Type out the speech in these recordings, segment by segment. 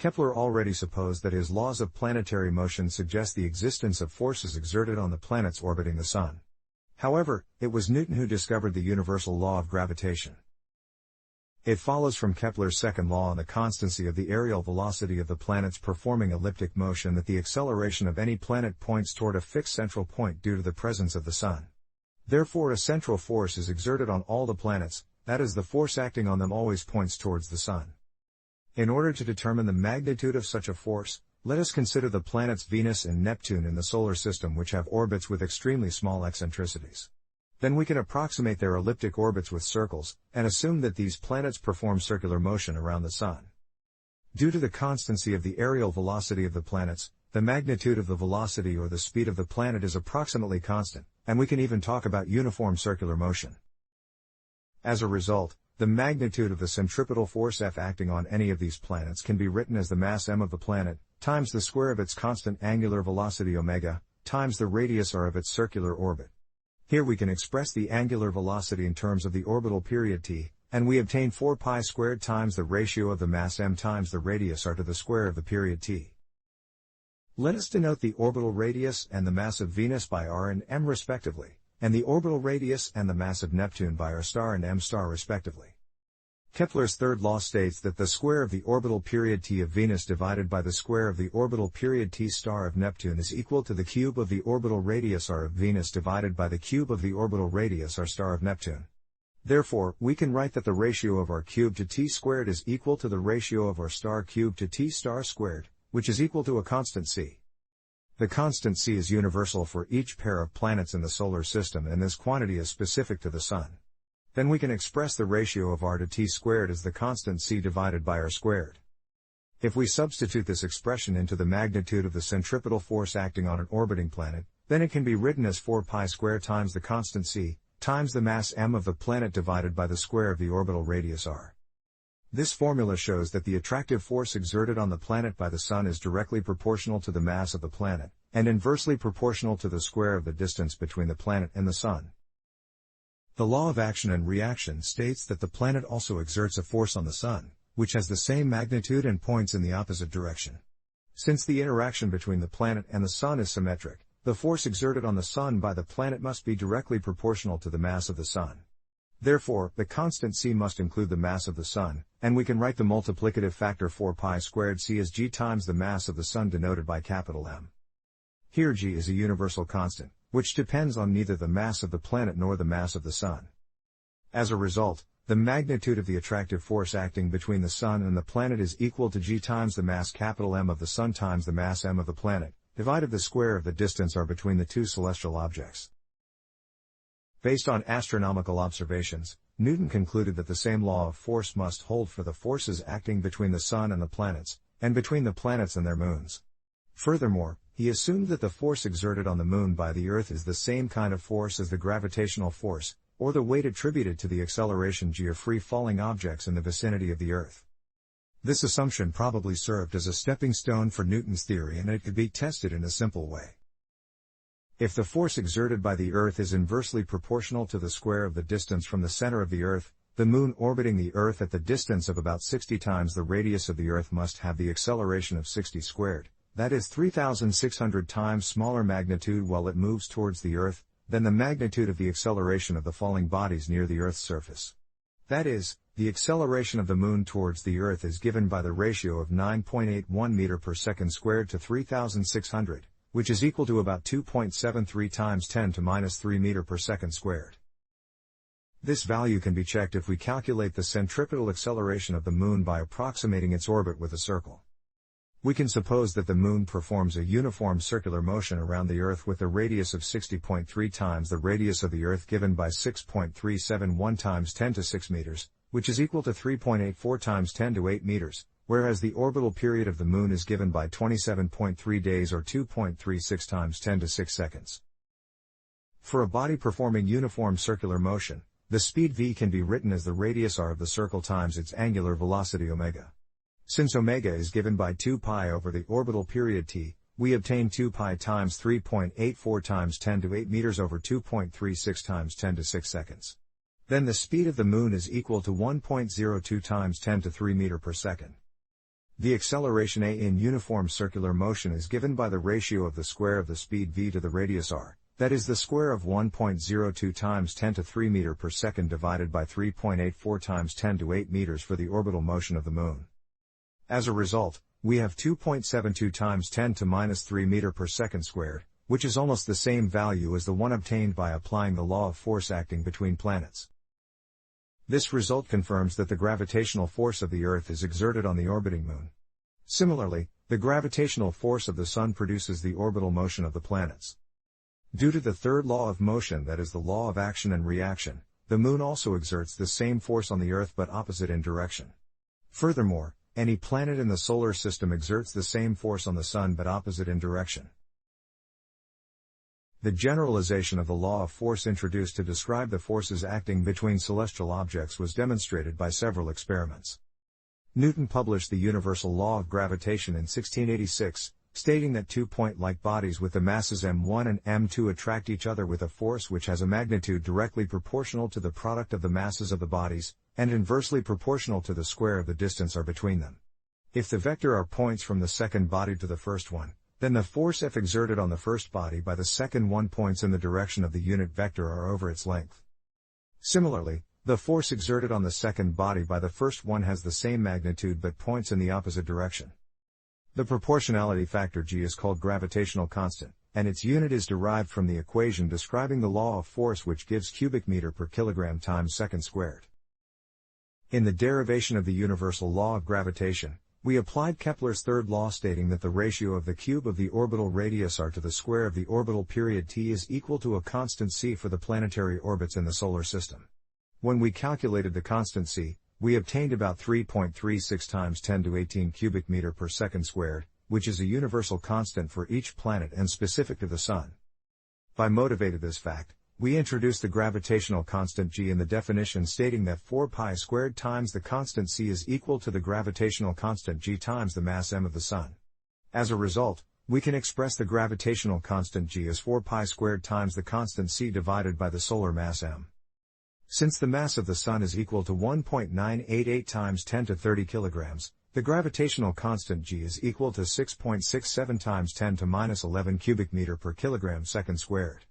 Kepler already supposed that his laws of planetary motion suggest the existence of forces exerted on the planets orbiting the Sun. However, it was Newton who discovered the universal law of gravitation. It follows from Kepler's second law on the constancy of the areal velocity of the planets performing elliptic motion that the acceleration of any planet points toward a fixed central point due to the presence of the Sun. Therefore, a central force is exerted on all the planets, that is, the force acting on them always points towards the Sun. In order to determine the magnitude of such a force, let us consider the planets Venus and Neptune in the solar system, which have orbits with extremely small eccentricities. Then we can approximate their elliptic orbits with circles, and assume that these planets perform circular motion around the Sun. Due to the constancy of the areal velocity of the planets, the magnitude of the velocity or the speed of the planet is approximately constant, and we can even talk about uniform circular motion. As a result, the magnitude of the centripetal force F acting on any of these planets can be written as the mass m of the planet, times the square of its constant angular velocity omega, times the radius r of its circular orbit. Here we can express the angular velocity in terms of the orbital period t, and we obtain 4 pi squared times the ratio of the mass m times the radius r to the square of the period t. Let us denote the orbital radius and the mass of Venus by r and m respectively, and the orbital radius and the mass of Neptune by r star and m star respectively. Kepler's third law states that the square of the orbital period t of Venus divided by the square of the orbital period t star of Neptune is equal to the cube of the orbital radius r of Venus divided by the cube of the orbital radius r star of Neptune. Therefore, we can write that the ratio of r cubed to t squared is equal to the ratio of r star cubed to t star squared, which is equal to a constant c. The constant c is universal for each pair of planets in the solar system, and this quantity is specific to the Sun. Then we can express the ratio of r to t squared as the constant c divided by r squared. If we substitute this expression into the magnitude of the centripetal force acting on an orbiting planet, then it can be written as 4 pi squared times the constant c, times the mass m of the planet divided by the square of the orbital radius r. This formula shows that the attractive force exerted on the planet by the Sun is directly proportional to the mass of the planet, and inversely proportional to the square of the distance between the planet and the Sun. The law of action and reaction states that the planet also exerts a force on the Sun, which has the same magnitude and points in the opposite direction. Since the interaction between the planet and the Sun is symmetric, the force exerted on the Sun by the planet must be directly proportional to the mass of the Sun. Therefore, the constant c must include the mass of the Sun, and we can write the multiplicative factor 4 pi squared c as g times the mass of the Sun denoted by capital M. Here g is a universal constant, which depends on neither the mass of the planet nor the mass of the Sun. As a result, the magnitude of the attractive force acting between the Sun and the planet is equal to g times the mass capital M of the Sun times the mass m of the planet, divided the square of the distance r between the two celestial objects. Based on astronomical observations, Newton concluded that the same law of force must hold for the forces acting between the Sun and the planets, and between the planets and their moons. Furthermore, he assumed that the force exerted on the Moon by the Earth is the same kind of force as the gravitational force, or the weight attributed to the acceleration g of free-falling objects in the vicinity of the Earth. This assumption probably served as a stepping stone for Newton's theory, and it could be tested in a simple way. If the force exerted by the Earth is inversely proportional to the square of the distance from the center of the Earth, the Moon orbiting the Earth at the distance of about 60 times the radius of the Earth must have the acceleration of 60 squared, that is 3,600 times smaller magnitude while it moves towards the Earth, than the magnitude of the acceleration of the falling bodies near the Earth's surface. That is, the acceleration of the Moon towards the Earth is given by the ratio of 9.81 meter per second squared to 3,600, which is equal to about 2.73 times 10 to minus 3 meter per second squared. This value can be checked if we calculate the centripetal acceleration of the Moon by approximating its orbit with a circle. We can suppose that the Moon performs a uniform circular motion around the Earth with a radius of 60.3 times the radius of the Earth given by 6.371 times 10 to 6 meters, which is equal to 3.84 times 10 to 8 meters, whereas the orbital period of the Moon is given by 27.3 days or 2.36 times 10 to 6 seconds. For a body performing uniform circular motion, the speed v can be written as the radius r of the circle times its angular velocity omega. Since omega is given by 2 pi over the orbital period t, we obtain 2 pi times 3.84 times 10 to 8 meters over 2.36 times 10 to 6 seconds. Then the speed of the Moon is equal to 1.02 times 10 to 3 meter per second. The acceleration a in uniform circular motion is given by the ratio of the square of the speed v to the radius r, that is the square of 1.02 times 10 to 3 meter per second divided by 3.84 times 10 to 8 meters for the orbital motion of the Moon. As a result, we have 2.72 times 10 to minus 3 meter per second squared, which is almost the same value as the one obtained by applying the law of force acting between planets. This result confirms that the gravitational force of the Earth is exerted on the orbiting Moon. Similarly, the gravitational force of the Sun produces the orbital motion of the planets. Due to the third law of motion, that is the law of action and reaction, the Moon also exerts the same force on the Earth but opposite in direction. Furthermore, any planet in the solar system exerts the same force on the Sun but opposite in direction. The generalization of the law of force introduced to describe the forces acting between celestial objects was demonstrated by several experiments. Newton published the universal law of gravitation in 1686, stating that 2 point-like bodies with the masses m1 and m2 attract each other with a force which has a magnitude directly proportional to the product of the masses of the bodies, and inversely proportional to the square of the distance are between them. If the vector are points from the second body to the first one, then the force F exerted on the first body by the second one points in the direction of the unit vector are over its length. Similarly, the force exerted on the second body by the first one has the same magnitude but points in the opposite direction. The proportionality factor g is called gravitational constant, and its unit is derived from the equation describing the law of force, which gives cubic meter per kilogram times second squared. In the derivation of the universal law of gravitation, we applied Kepler's third law, stating that the ratio of the cube of the orbital radius r to the square of the orbital period t is equal to a constant c for the planetary orbits in the solar system. When we calculated the constant c, we obtained about 3.36 times 10 to 18 cubic meter per second squared, which is a universal constant for each planet and specific to the Sun. By motivated this fact, we introduced the gravitational constant g in the definition, stating that 4 pi squared times the constant c is equal to the gravitational constant g times the mass m of the Sun. As a result, we can express the gravitational constant g as 4 pi squared times the constant c divided by the solar mass m. Since the mass of the Sun is equal to 1.988 times 10 to 30 kilograms, the gravitational constant g is equal to 6.67 times 10 to minus 11 cubic meter per kilogram second squared.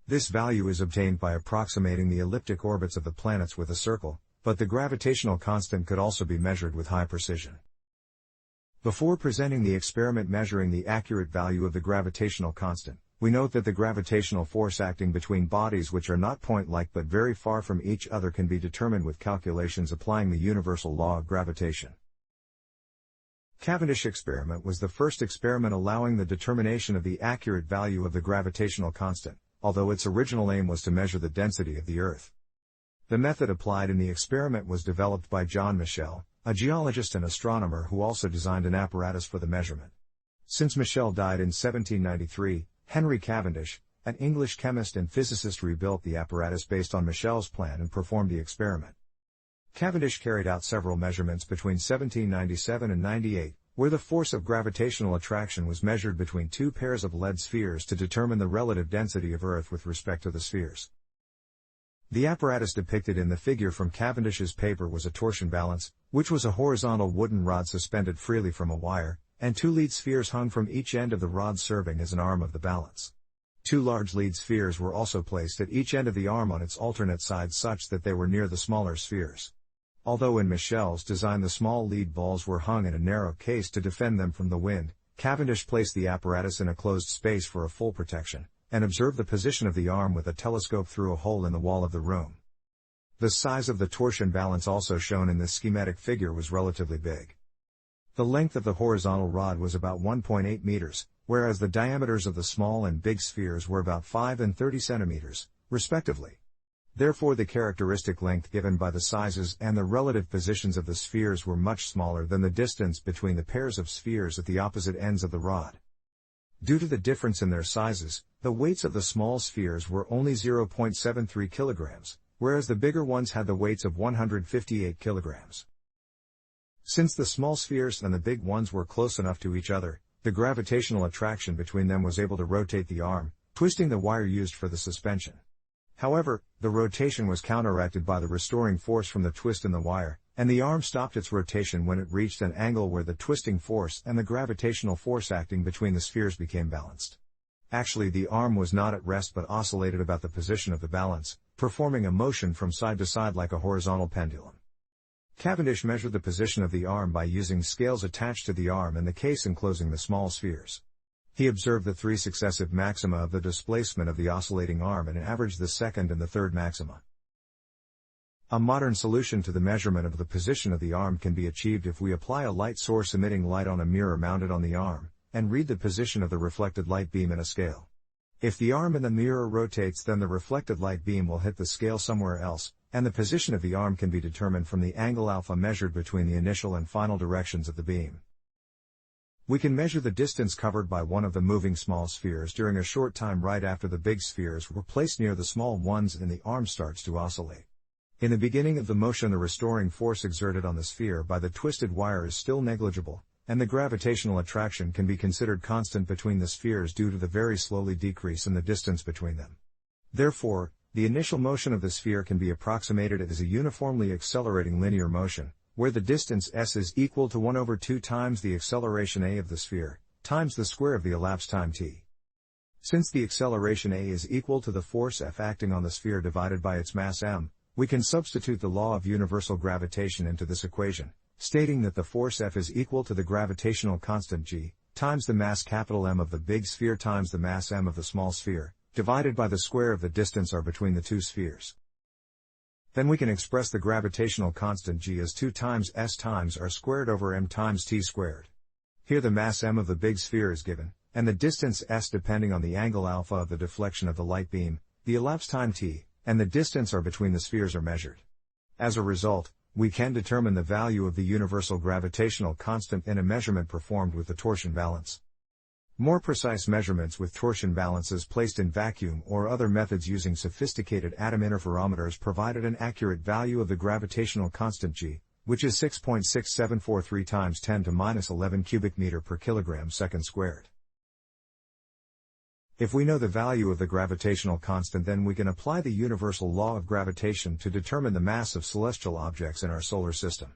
This value is obtained by approximating the elliptic orbits of the planets with a circle, but the gravitational constant could also be measured with high precision. Before presenting the experiment measuring the accurate value of the gravitational constant, we note that the gravitational force acting between bodies which are not point-like but very far from each other can be determined with calculations applying the universal law of gravitation. Cavendish experiment was the first experiment allowing the determination of the accurate value of the gravitational constant, although its original aim was to measure the density of the Earth. The method applied in the experiment was developed by John Michel, a geologist and astronomer who also designed an apparatus for the measurement. Since Michel died in 1793, Henry Cavendish, an English chemist and physicist, rebuilt the apparatus based on Michel's plan and performed the experiment. Cavendish carried out several measurements between 1797 and 98, where the force of gravitational attraction was measured between two pairs of lead spheres to determine the relative density of Earth with respect to the spheres. The apparatus depicted in the figure from Cavendish's paper was a torsion balance, which was a horizontal wooden rod suspended freely from a wire, and two lead spheres hung from each end of the rod serving as an arm of the balance. Two large lead spheres were also placed at each end of the arm on its alternate sides such that they were near the smaller spheres. Although in Michel's design the small lead balls were hung in a narrow case to defend them from the wind, Cavendish placed the apparatus in a closed space for a full protection, and observed the position of the arm with a telescope through a hole in the wall of the room. The size of the torsion balance also shown in this schematic figure was relatively big. The length of the horizontal rod was about 1.8 meters, whereas the diameters of the small and big spheres were about 5 and 30 centimeters, respectively. Therefore, the characteristic length given by the sizes and the relative positions of the spheres were much smaller than the distance between the pairs of spheres at the opposite ends of the rod. Due to the difference in their sizes, the weights of the small spheres were only 0.73 kilograms, whereas the bigger ones had the weights of 158 kilograms. Since the small spheres and the big ones were close enough to each other, the gravitational attraction between them was able to rotate the arm, twisting the wire used for the suspension. However, the rotation was counteracted by the restoring force from the twist in the wire, and the arm stopped its rotation when it reached an angle where the twisting force and the gravitational force acting between the spheres became balanced. Actually, the arm was not at rest but oscillated about the position of the balance, performing a motion from side to side like a horizontal pendulum. Cavendish measured the position of the arm by using scales attached to the arm and the case enclosing the small spheres. He observed the 3 successive maxima of the displacement of the oscillating arm and averaged the second and the third maxima. A modern solution to the measurement of the position of the arm can be achieved if we apply a light source emitting light on a mirror mounted on the arm, and read the position of the reflected light beam in a scale. If the arm in the mirror rotates, then the reflected light beam will hit the scale somewhere else, and the position of the arm can be determined from the angle alpha measured between the initial and final directions of the beam. We can measure the distance covered by one of the moving small spheres during a short time right after the big spheres were placed near the small ones and the arm starts to oscillate. In the beginning of the motion, the restoring force exerted on the sphere by the twisted wire is still negligible, and the gravitational attraction can be considered constant between the spheres due to the very slowly decrease in the distance between them. Therefore, the initial motion of the sphere can be approximated as a uniformly accelerating linear motion, where the distance s is equal to 1 over 2 times the acceleration a of the sphere, times the square of the elapsed time t. Since the acceleration a is equal to the force F acting on the sphere divided by its mass m, we can substitute the law of universal gravitation into this equation, stating that the force F is equal to the gravitational constant g, times the mass M of the big sphere times the mass m of the small sphere, divided by the square of the distance r between the two spheres. Then we can express the gravitational constant g as 2 times s times r squared over m times t squared. Here the mass m of the big sphere is given, and the distance s depending on the angle alpha of the deflection of the light beam, the elapsed time t, and the distance r between the spheres are measured. As a result, we can determine the value of the universal gravitational constant in a measurement performed with the torsion balance. More precise measurements with torsion balances placed in vacuum or other methods using sophisticated atom interferometers provided an accurate value of the gravitational constant g, which is 6.6743 times 10 to minus 11 cubic meter per kilogram second squared. If we know the value of the gravitational constant, then we can apply the universal law of gravitation to determine the mass of celestial objects in our solar system.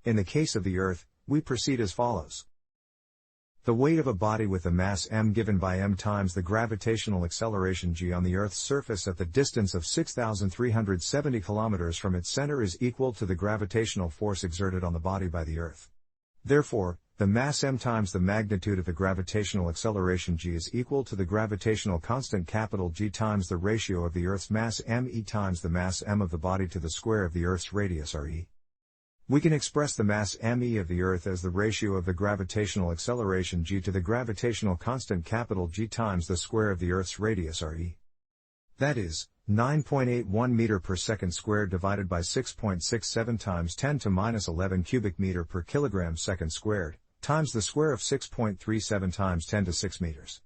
In the case of the Earth, we proceed as follows. The weight of a body with the mass m given by m times the gravitational acceleration g on the Earth's surface at the distance of 6,370 kilometers from its center is equal to the gravitational force exerted on the body by the Earth. Therefore, the mass m times the magnitude of the gravitational acceleration g is equal to the gravitational constant capital G times the ratio of the Earth's mass m e times the mass m of the body to the square of the Earth's radius re. We can express the mass me of the Earth as the ratio of the gravitational acceleration g to the gravitational constant capital G times the square of the Earth's radius re. That is, 9.81 meter per second squared divided by 6.67 times 10 to minus 11 cubic meter per kilogram second squared, times the square of 6.37 times 10 to 6 meters.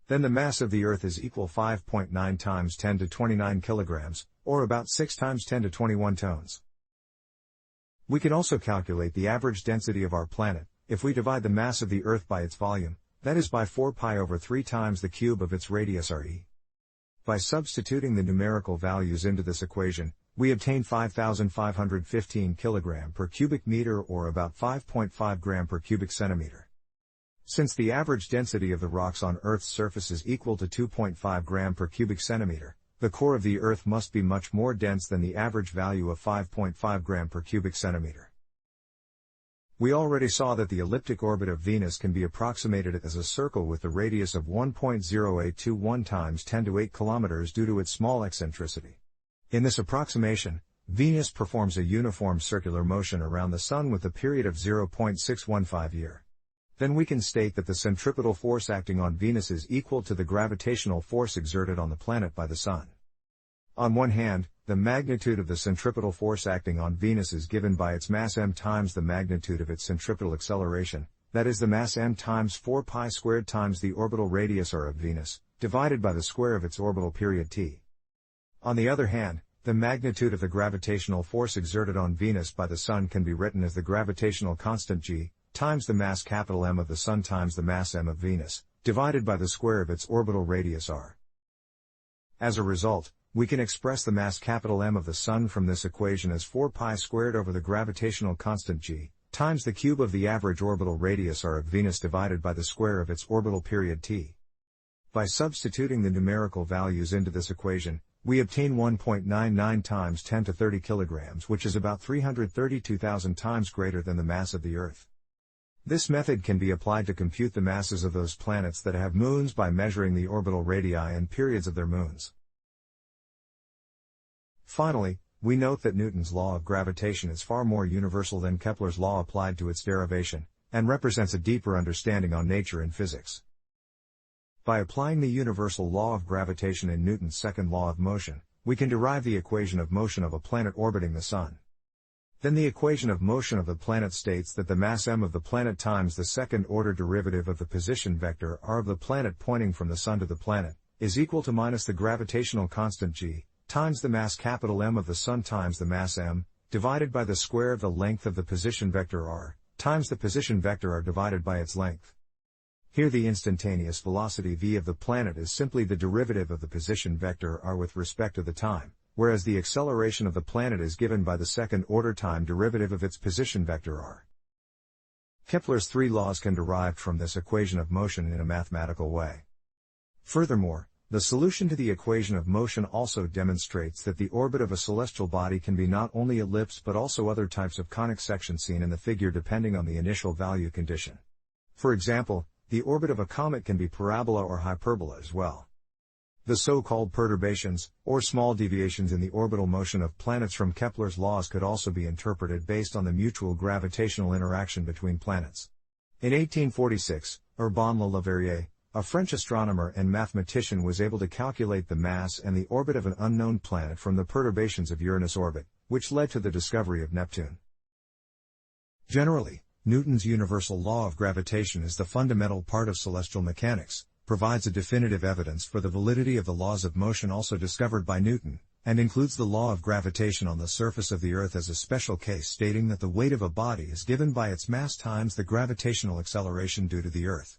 Then the mass of the Earth is equal 5.9 times 10 to 29 kilograms, or about 6 times 10 to 21 tons. We can also calculate the average density of our planet, if we divide the mass of the Earth by its volume, that is by 4 pi over 3 times the cube of its radius re. By substituting the numerical values into this equation, we obtain 5,515 kg per cubic meter or about 5.5 gram per cubic centimeter. Since the average density of the rocks on Earth's surface is equal to 2.5 gram per cubic centimeter, the core of the Earth must be much more dense than the average value of 5.5 gram per cubic centimeter. We already saw that the elliptic orbit of Venus can be approximated as a circle with the radius of 1.0821 times 10 to 8 kilometers due to its small eccentricity. In this approximation, Venus performs a uniform circular motion around the Sun with a period of 0.615 year. Then we can state that the centripetal force acting on Venus is equal to the gravitational force exerted on the planet by the Sun. On one hand, the magnitude of the centripetal force acting on Venus is given by its mass m times the magnitude of its centripetal acceleration, that is the mass m times 4 pi squared times the orbital radius r of Venus, divided by the square of its orbital period t. On the other hand, the magnitude of the gravitational force exerted on Venus by the Sun can be written as the gravitational constant g, times the mass M of the Sun times the mass m of Venus, divided by the square of its orbital radius r. As a result, We can express the mass M of the Sun from this equation as 4 pi squared over the gravitational constant g, times the cube of the average orbital radius r of Venus divided by the square of its orbital period t. By substituting the numerical values into this equation, we obtain 1.99 times 10 to 30 kilograms, which is about 332,000 times greater than the mass of the Earth. This method can be applied to compute the masses of those planets that have moons by measuring the orbital radii and periods of their moons. Finally, we note that Newton's law of gravitation is far more universal than Kepler's law applied to its derivation, and represents a deeper understanding on nature and physics. By applying the universal law of gravitation in Newton's second law of motion, we can derive the equation of motion of a planet orbiting the Sun. Then the equation of motion of the planet states that the mass m of the planet times the second-order derivative of the position vector r of the planet pointing from the Sun to the planet, is equal to minus the gravitational constant g, times the mass M of the Sun times the mass m, divided by the square of the length of the position vector r, times the position vector r divided by its length. Here the instantaneous velocity v of the planet is simply the derivative of the position vector r with respect to the time, whereas the acceleration of the planet is given by the second-order time derivative of its position vector r. Kepler's 3 laws can be derived from this equation of motion in a mathematical way. Furthermore, the solution to the equation of motion also demonstrates that the orbit of a celestial body can be not only ellipse but also other types of conic section seen in the figure depending on the initial value condition. For example, the orbit of a comet can be parabola or hyperbola as well. The so-called perturbations, or small deviations in the orbital motion of planets from Kepler's laws could also be interpreted based on the mutual gravitational interaction between planets. In 1846, Urbain Le Leverrier, a French astronomer and mathematician, was able to calculate the mass and the orbit of an unknown planet from the perturbations of Uranus' orbit, which led to the discovery of Neptune. Generally, Newton's universal law of gravitation is the fundamental part of celestial mechanics, provides a definitive evidence for the validity of the laws of motion also discovered by Newton, and includes the law of gravitation on the surface of the Earth as a special case, stating that the weight of a body is given by its mass times the gravitational acceleration due to the Earth.